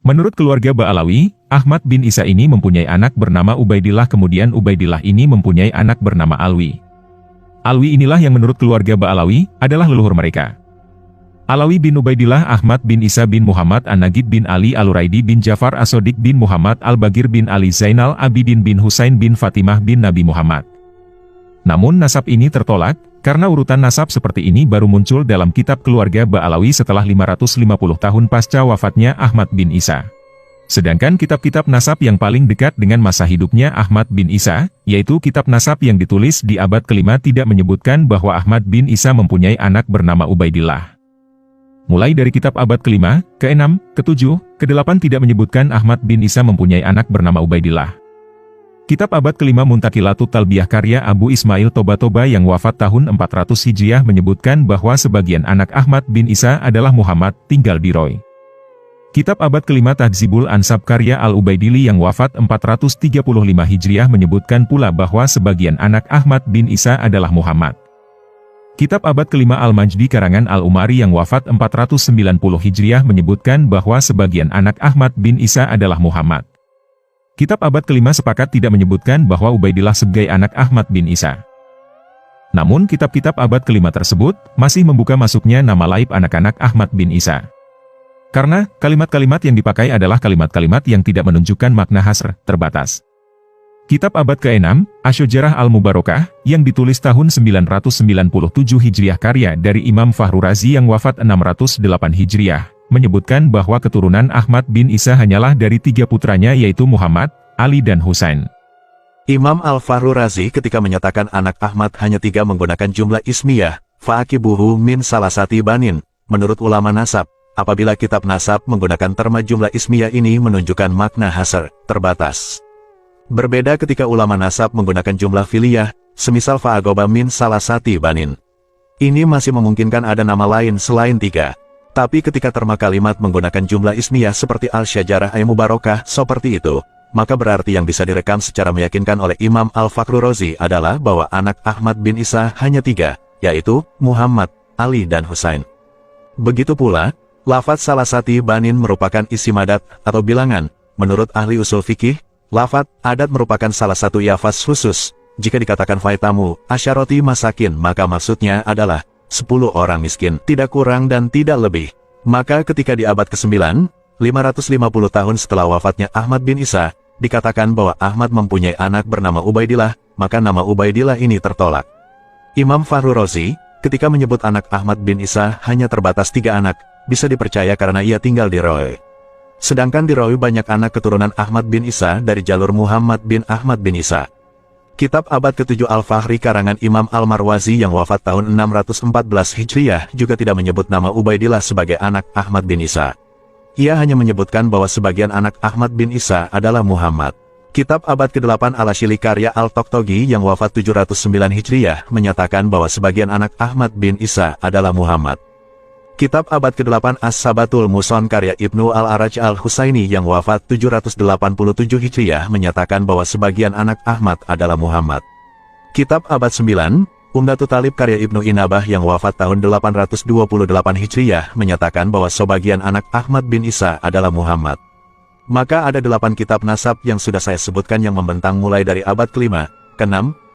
Menurut keluarga Ba'alawi, Ahmad bin Isa ini mempunyai anak bernama Ubaidillah, kemudian Ubaidillah ini mempunyai anak bernama Alwi. Alwi inilah yang menurut keluarga Ba'alawi adalah leluhur mereka. Alawi bin Ubaidillah Ahmad bin Isa bin Muhammad An-Nagib bin Ali Al-Uraidi bin Jafar As-Sodiq bin Muhammad Al-Bagir bin Ali Zainal Abidin bin Husain bin Fatimah bin Nabi Muhammad. Namun nasab ini tertolak, karena urutan nasab seperti ini baru muncul dalam kitab keluarga Ba'alawi setelah 550 tahun pasca wafatnya Ahmad bin Isa. Sedangkan kitab-kitab nasab yang paling dekat dengan masa hidupnya Ahmad bin Isa, yaitu kitab nasab yang ditulis di abad ke-5 tidak menyebutkan bahwa Ahmad bin Isa mempunyai anak bernama Ubaidillah. Mulai dari kitab abad ke-5, ke-6, ke-7, ke-8 tidak menyebutkan Ahmad bin Isa mempunyai anak bernama Ubaidillah. Kitab abad ke-5 Muntaqilatut Talbiyah karya Abu Ismail Toba yang wafat tahun 400 Hijriah menyebutkan bahwa sebagian anak Ahmad bin Isa adalah Muhammad, tinggal di Roy. Kitab abad ke-5 Tahdzibul Ansab karya Al-Ubaidili yang wafat 435 Hijriah menyebutkan pula bahwa sebagian anak Ahmad bin Isa adalah Muhammad. Kitab abad ke-5 Al-Majdi karangan Al-Umari yang wafat 490 Hijriah menyebutkan bahwa sebagian anak Ahmad bin Isa adalah Muhammad. Kitab abad ke-5 sepakat tidak menyebutkan bahwa Ubaidillah sebagai anak Ahmad bin Isa. Namun kitab-kitab abad ke-5 tersebut masih membuka masuknya nama laib anak-anak Ahmad bin Isa. Karena kalimat-kalimat yang dipakai adalah kalimat-kalimat yang tidak menunjukkan makna hasr, terbatas. Kitab abad ke-6, Asy-Syajarah Al-Mubarakah, yang ditulis tahun 997 Hijriah karya dari Imam Fahru Razi yang wafat 608 Hijriah, menyebutkan bahwa keturunan Ahmad bin Isa hanyalah dari 3 putranya yaitu Muhammad, Ali dan Husain. Imam Al-Fahru Razi ketika menyatakan anak Ahmad hanya 3 menggunakan jumlah ismiyah, fa'akibuhu min salasati banin, menurut ulama nasab, apabila kitab nasab menggunakan terma jumlah ismiyah ini menunjukkan makna hasr, terbatas. Berbeda ketika ulama nasab menggunakan jumlah filiyah, semisal fa'agoba min salasati banin. Ini masih memungkinkan ada nama lain selain 3. Tapi ketika terma kalimat menggunakan jumlah ismiyah seperti Al-Syajarah Al-Mubarakah seperti itu, maka berarti yang bisa direkam secara meyakinkan oleh Imam Al-Fahru Razi adalah bahwa anak Ahmad bin Isa hanya 3, yaitu Muhammad, Ali dan Husain. Begitu pula, lafaz salasati banin merupakan isim adat atau bilangan. Menurut ahli usul fikih, lafaz adat merupakan salah satu lafaz khusus. Jika dikatakan faitamu asyaroti masakin, maka maksudnya adalah 10 orang miskin, tidak kurang dan tidak lebih. Maka ketika di abad ke-9, 550 tahun setelah wafatnya Ahmad bin Isa, dikatakan bahwa Ahmad mempunyai anak bernama Ubaidillah, maka nama Ubaidillah ini tertolak. Imam Fahru Razi, ketika menyebut anak Ahmad bin Isa hanya terbatas 3 anak, bisa dipercaya karena ia tinggal di Roy. Sedangkan di Roy banyak anak keturunan Ahmad bin Isa dari jalur Muhammad bin Ahmad bin Isa. Kitab abad ke-7 Al-Fahri karangan Imam Al-Marwazi yang wafat tahun 614 Hijriah juga tidak menyebut nama Ubaidillah sebagai anak Ahmad bin Isa. Ia hanya menyebutkan bahwa sebagian anak Ahmad bin Isa adalah Muhammad. Kitab abad ke-8 Al-Ashili karya Al-Toktogi yang wafat 709 Hijriah menyatakan bahwa sebagian anak Ahmad bin Isa adalah Muhammad. Kitab abad ke-8 As-Sabatul Muson karya Ibnu Al-Araj Al-Husaini yang wafat 787 Hijriah menyatakan bahwa sebagian anak Ahmad adalah Muhammad. Kitab abad 9, Umdatut Talib karya Ibnu Inabah yang wafat tahun 828 Hijriah menyatakan bahwa sebagian anak Ahmad bin Isa adalah Muhammad. Maka ada 8 kitab nasab yang sudah saya sebutkan yang membentang mulai dari abad ke-5, ke-6,